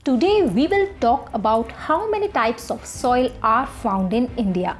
Today we will talk about how many types of soil are found in India.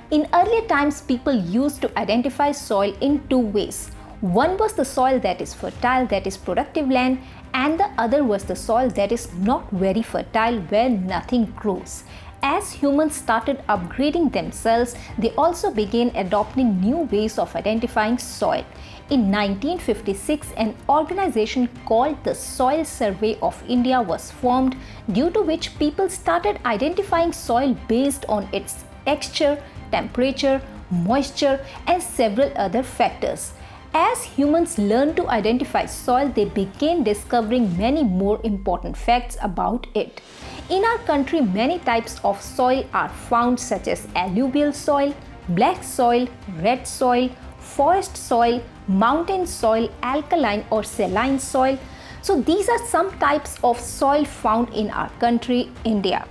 In earlier times, people used to identify soil in two ways. One was the soil that is fertile, that is productive land, and the other was the soil that is not very fertile, where nothing grows. As humans started upgrading themselves, they also began adopting new ways of identifying soil. In 1956, an organization called the Soil Survey of India was formed, due to which people started identifying soil based on its texture, temperature, moisture, and several other factors. As humans learned to identify soil, they began discovering many more important facts about it. In our country, many types of soil are found, such as alluvial soil, black soil, red soil, forest soil, mountain soil, alkaline or saline soil. So these are some types of soil found in our country, India.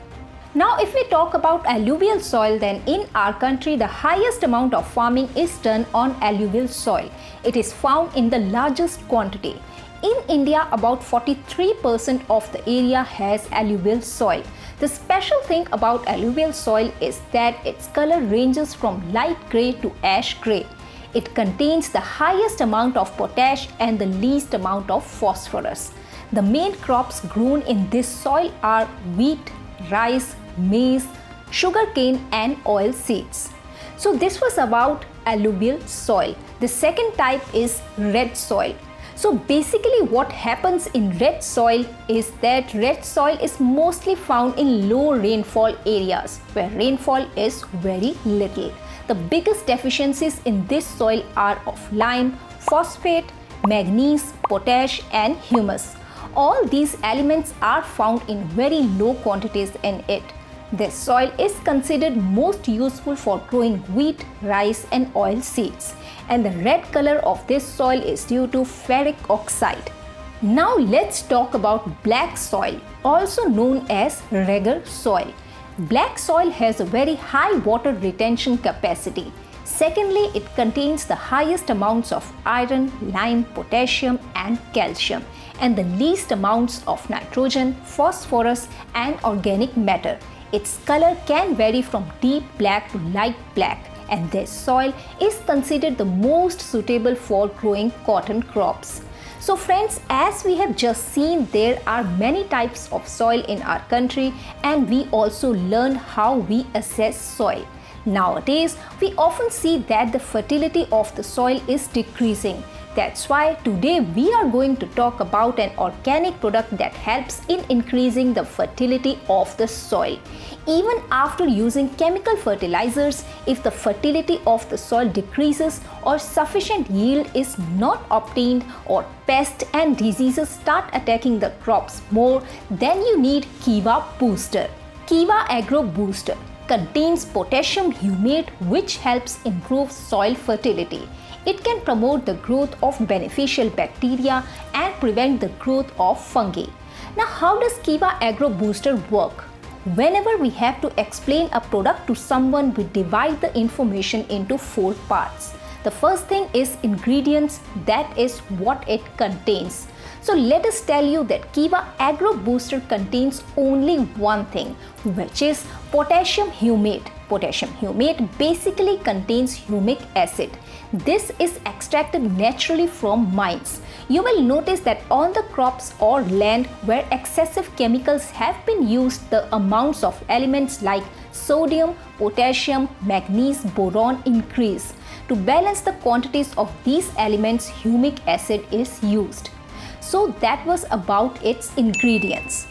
Now if we talk about alluvial soil, then in our country the highest amount of farming is done on alluvial soil. It is found in the largest quantity. In India, about 43% of the area has alluvial soil. The special thing about alluvial soil is that its color ranges from light grey to ash grey. It contains the highest amount of potash and the least amount of phosphorus. The main crops grown in this soil are wheat, rice, maize, sugarcane and oil seeds. So this was about alluvial soil. The second type is red soil. So basically what happens in red soil is that red soil is mostly found in low rainfall areas where rainfall is very little. The biggest deficiencies in this soil are of lime, phosphate, manganese, potash and humus. All these elements are found in very low quantities in it. This soil is considered most useful for growing wheat, rice and oil seeds. And the red color of this soil is due to ferric oxide. Now let's talk about black soil, also known as regular soil. Black soil has a very high water retention capacity. Secondly, it contains the highest amounts of iron, lime, potassium and calcium, and the least amounts of nitrogen, phosphorus and organic matter. Its color can vary from deep black to light black, and this soil is considered the most suitable for growing cotton crops. So friends, as we have just seen, there are many types of soil in our country, and we also learned how we assess soil. Nowadays, we often see that the fertility of the soil is decreasing. That's why today we are going to talk about an organic product that helps in increasing the fertility of the soil. Even after using chemical fertilizers, if the fertility of the soil decreases or sufficient yield is not obtained or pests and diseases start attacking the crops more, then you need Keva Booster. Keva Agro Booster contains potassium humate, which helps improve soil fertility. It can promote the growth of beneficial bacteria and prevent the growth of fungi. Now, how does Keva Agro Booster work? Whenever we have to explain a product to someone, we divide the information into 4 parts. The first thing is ingredients, that is what it contains. So let us tell you that Keva Agro Booster contains only one thing, which is potassium humate. Potassium humate basically contains humic acid. This is extracted naturally from mines. You will notice that on the crops or land where excessive chemicals have been used, the amounts of elements like sodium, potassium, manganese, boron increase. To balance the quantities of these elements, humic acid is used. So that was about its ingredients.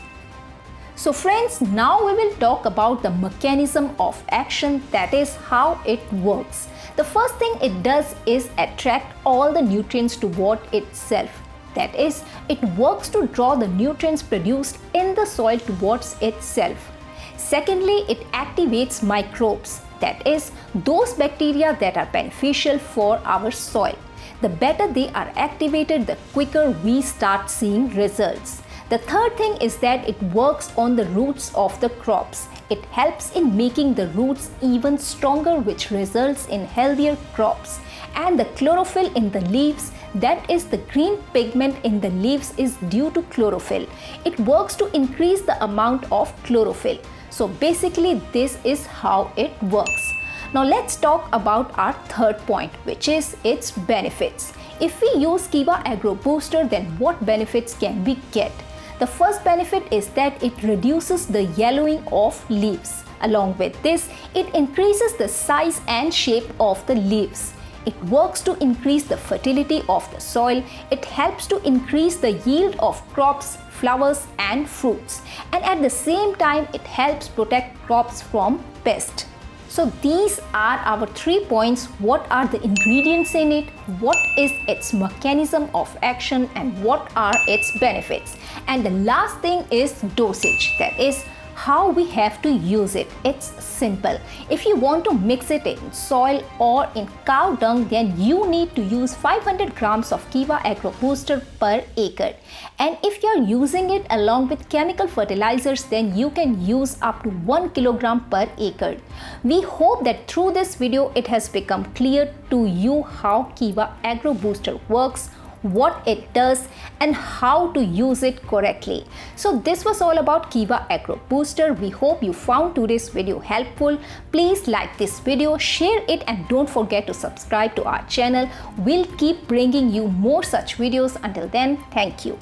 So friends, now we will talk about the mechanism of action, that is how it works. The first thing it does is attract all the nutrients toward itself. That is, it works to draw the nutrients produced in the soil towards itself. Secondly, it activates microbes, that is, those bacteria that are beneficial for our soil. The better they are activated, the quicker we start seeing results. The third thing is that it works on the roots of the crops. It helps in making the roots even stronger, which results in healthier crops. And the chlorophyll in the leaves, that is the green pigment in the leaves, is due to chlorophyll. It works to increase the amount of chlorophyll. So basically this is how it works. Now let's talk about our third point, which is its benefits. If we use Keva Agro Booster, then what benefits can we get? The first benefit is that it reduces the yellowing of leaves. Along with this, it increases the size and shape of the leaves. It works to increase the fertility of the soil. It helps to increase the yield of crops, flowers and fruits. And at the same time, it helps protect crops from pests. So these are our 3 points. What are the ingredients in it? What is its mechanism of action? And what are its benefits? And the last thing is dosage. That is how we have to use it. It's simple. If you want to mix it in soil or in cow dung, then you need to use 500 grams of Keva Agro Booster per acre. And if you're using it along with chemical fertilizers, then you can use up to 1 kilogram per acre. We hope that through this video it has become clear to you how Keva Agro Booster works, what it does and how to use it correctly. So this was all about Keva Agro Booster. We hope you found today's video helpful. Please like this video, share it and don't forget to subscribe to our channel. We'll keep bringing you more such videos. Until then, thank you.